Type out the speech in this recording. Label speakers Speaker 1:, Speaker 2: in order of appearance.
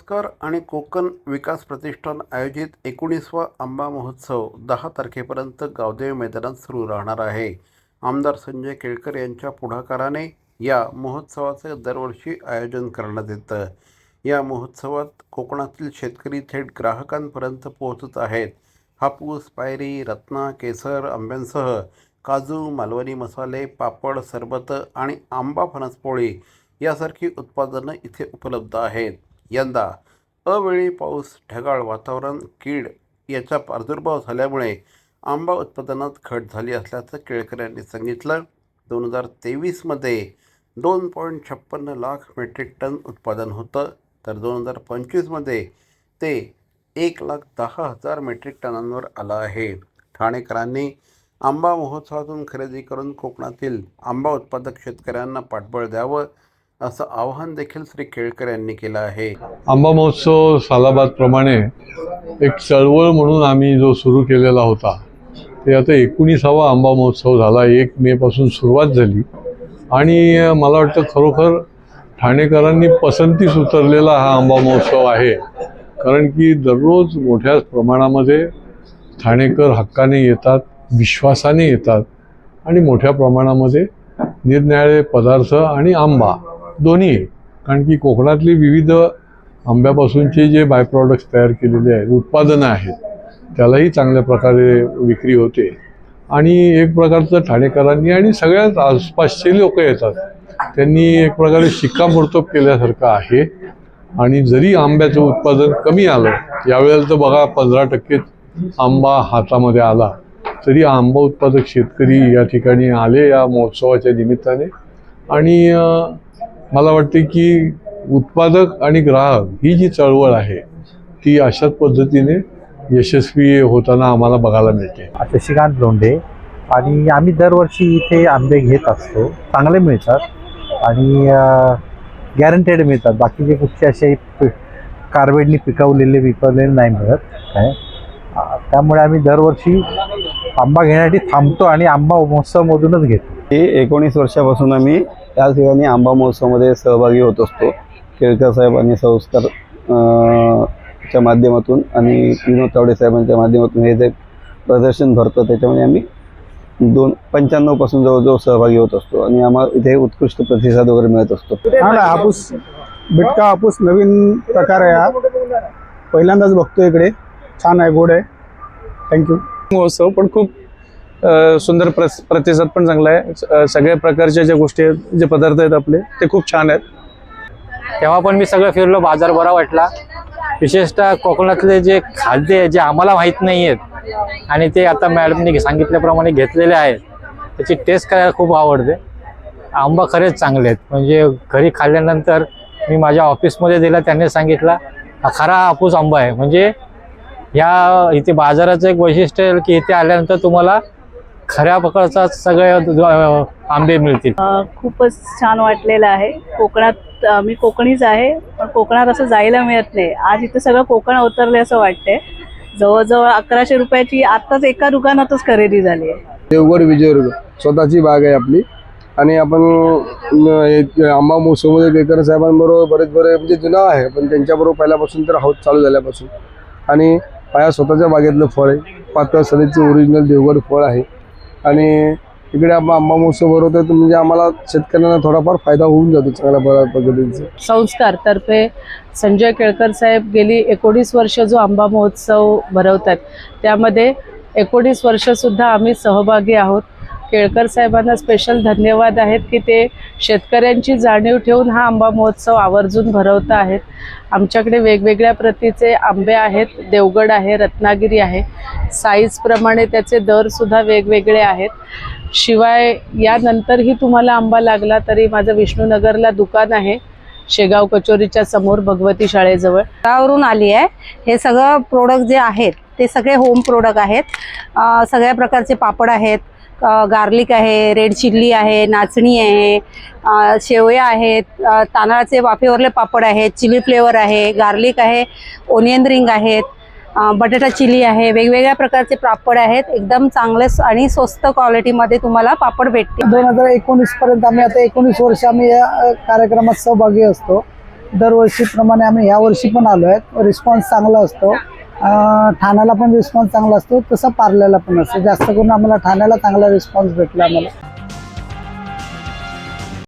Speaker 1: किर्लोस्कर आणि कोकण विकास प्रतिष्ठान आयोजित 19वा आंबा महोत्सव 10 तारखेपर्यंत गावदेवी मैदानात सुरू राहणार आहे। आमदार संजय केळकर यांच्या पुढाकाराने या महोत्सवाचे दरवर्षी आयोजन करण्यात येतं। या महोत्सवात कोकणातील शेतकरी थेट ग्राहकांपर्यंत पोहोचत आहेत। हापूस, पायरी, रत्ना, केसर, आंब्यांसह काजू, मालवणी मसाले, पापड, सरबत आणि आंबा फणसपोळी यासारखी उत्पादनं इथे उपलब्ध आहेत। यंदा अवेळी पाऊस, ढगाळ वातावरण, कीड याचा प्रादुर्भाव झाल्यामुळे आंबा उत्पादनात घट झाली असल्याचं केळकर यांनी सांगितलं। 2023मध्ये 2.56 लाख मेट्रिक टन उत्पादन होतं, तर 2025मध्ये ते 1,10,000 मेट्रिक टनांवर आलं आहे। ठाणेकरांनी आंबा महोत्सवातून खरेदी करून कोकणातील आंबा उत्पादक शेतकऱ्यांना पाठबळ द्यावं असं आवाहन देखील श्री केळकर यांनी केलं आहे।
Speaker 2: आंबा महोत्सव सालाबादप्रमाणे एक चळवळ म्हणून आम्ही जो सुरू केलेला होता ते आता 19वा आंबा महोत्सव झाला। 1 मे पासून सुरुवात झाली आणि मला वाटतं खरोखर ठाणेकरांनी पसंतीस उतरलेला हा आंबा महोत्सव आहे, कारण की दररोज मोठ्या प्रमाणामध्ये ठाणेकर हक्काने येतात, विश्वासाने येतात आणि मोठ्या प्रमाणामध्ये निरनिराळे पदार्थ आणि आंबा दोन्ही, कारण की कोकणातली विविध आंब्यापासूनचे जे बाय प्रॉडक्ट्स तयार केलेले आहेत, उत्पादनं आहेत, त्यालाही चांगल्या प्रकारे विक्री होते आणि एक प्रकारचं ठाणेकरांनी आणि सगळ्याच आसपासचे लोक येतात त्यांनी एक प्रकारे शिक्कामोर्तब केल्यासारखं आहे। आणि जरी आंब्याचं उत्पादन कमी आलं, यावेळेला तर बघा 15% आंबा हातामध्ये आला, तरी आंबा उत्पादक शेतकरी या ठिकाणी आले या महोत्सवाच्या निमित्ताने। आणि मला वाटते की उत्पादक आणि ग्राहक ही जी चळवळ आहे ती अशाच पद्धतीने यशस्वी होताना आम्हाला बघायला मिळते।
Speaker 3: शशिकांत लोंढे आणि आम्ही दरवर्षी इथे आंबे घेत असतो, चांगले मिळतात आणि गॅरंटेड मिळतात। बाकीचे कुठचे असे कार्बेडनी विकवलेले नाही मिळत काय, त्यामुळे आम्ही दरवर्षी आंबा घेण्यासाठी थांबतो आणि आंबा महोत्सवमधूनच घेतो।
Speaker 4: हे 19 वर्षापासून आम्ही या ठिकाणी आंबा महोत्सवामध्ये सहभागी होत असतो। केळकर साहेब आणि संस्कार च्या माध्यमातून आणि विनोद तावडे साहेबांच्या माध्यमातून हे जे प्रदर्शन भरतं त्याच्यामध्ये आम्ही 95 पासून जवळजवळ सहभागी होत असतो आणि आम्हाला इथे उत्कृष्ट प्रतिसाद वगैरे मिळत असतो।
Speaker 5: हापूस बिटका हापूस नवीन प्रकार आहे, हा पहिल्यांदाच बघतो इकडे, छान आहे, गोड आहे। थँक्यू।
Speaker 6: महोत्सव पण खूप सुंदर प्रतिसाद पण चांगला आहे। सगळ्या प्रकारच्या ज्या गोष्टी आहेत, जे पदार्थ आहेत आपले ते खूप छान आहेत।
Speaker 7: तेव्हा पण मी सगळं फिरलो, बाजार बरा वाटला। विशेषतः कोकणातले जे खाद्य आहे जे आम्हाला माहीत नाही आहेत आणि ते आता मॅडमने सांगितल्याप्रमाणे घेतलेले आहेत, त्याची टेस्ट करायला खूप आवडते। आंबा खरेच चांगले आहेत, म्हणजे घरी खाल्ल्यानंतर मी माझ्या ऑफिसमध्ये दिला, त्यांनी सांगितला हा खरा हापूस आंबा आहे। म्हणजे या इथे बाजाराचं एक वैशिष्ट्य आहे की इथे आल्यानंतर तुम्हाला खऱ्या प्रकारचा सगळे आंबे मिळतील।
Speaker 8: खूपच छान वाटलेलं आहे। कोकणात मी कोकणीच आहे, पण कोकणात असं जायला मिळत नाही। आज इथे सगळं कोकण अवतरले असं वाटतंय। जवळजवळ 1100 रुपयाची आत्ताच एका दुकानातच खरेदी झाली आहे।
Speaker 5: देवगड विजयदुर्ग स्वतःची बाग आहे आपली आणि आपण आंबा महोत्सवमध्ये केळकर साहेबांबरोबर बरेच म्हणजे जुना आहे, पण त्यांच्याबरोबर पहिल्यापासून तर हाऊस चालू झाल्यापासून आणि माझ्या स्वतःच्या बागेतलं फळ आहे, पातळ सरीचं ओरिजिनल देवगड फळ आहे आणि इकडे आपण आंबा महोत्सव भरवतो तर म्हणजे आम्हाला शेतकऱ्यांना थोडाफार फायदा होऊन जातो चांगल्या बऱ्या पद्धतीचा।
Speaker 9: संस्कार तर्फे संजय केळकर साहेब गेली 19 वर्ष जो आंबा महोत्सव भरवतात, त्यामध्ये 19 वर्षसुद्धा आम्ही सहभागी आहोत। केळकर साहेबांना स्पेशल धन्यवाद आहेत की ते शेतकऱ्यांची जाणीव ठेवून हा आंबा महोत्सव आवर्जून भरवत आहेत। आमच्याकडे वेगवेगळ्या प्रतीचे आंबे आहेत, देवगड आहे, रत्नागिरी आहे, साईजप्रमाणे त्याचे दरसुद्धा वेगवेगळे आहेत। शिवाय यानंतरही तुम्हाला आंबा लागला तरी माझं विष्णुनगरला दुकान आहे, शेगाव कचोरीच्या समोर भगवती शाळेजवळ।
Speaker 10: गावावरून आली आहे। हे सगळं प्रोडक्ट जे आहेत ते सगळे होम प्रोडक्ट आहेत। सगळ्या प्रकारचे पापड आहेत, गार्लिक आहे, रेड चिल्ली आहे, नाचणी आहे, शेवया आहेत, तांदळाचे वाफेवरले पापड आहेत, चिली फ्लेवर आहे, गार्लिक आहे, ओनियन रिंग आहेत, बटाटा चिली आहे, वेगवेगळ्या प्रकारचे पापड आहेत। एकदम चांगले आणि स्वस्त क्वालिटीमध्ये तुम्हाला पापड भेटतील।
Speaker 5: 2019 पर्यंत आम्ही आता 19 वर्ष आम्ही या कार्यक्रमात सहभागी असतो
Speaker 11: दरवर्षीप्रमाणे आम्ही ह्या वर्षी पण आलो आहे. रिस्पॉन्स चांगला असतो. ठाण्याला पण रिस्पॉन्स चांगला असतो, तसं पार्ल्याला पण असतो. जास्त करून आम्हाला ठाण्याला चांगला रिस्पॉन्स भेटला आम्हाला.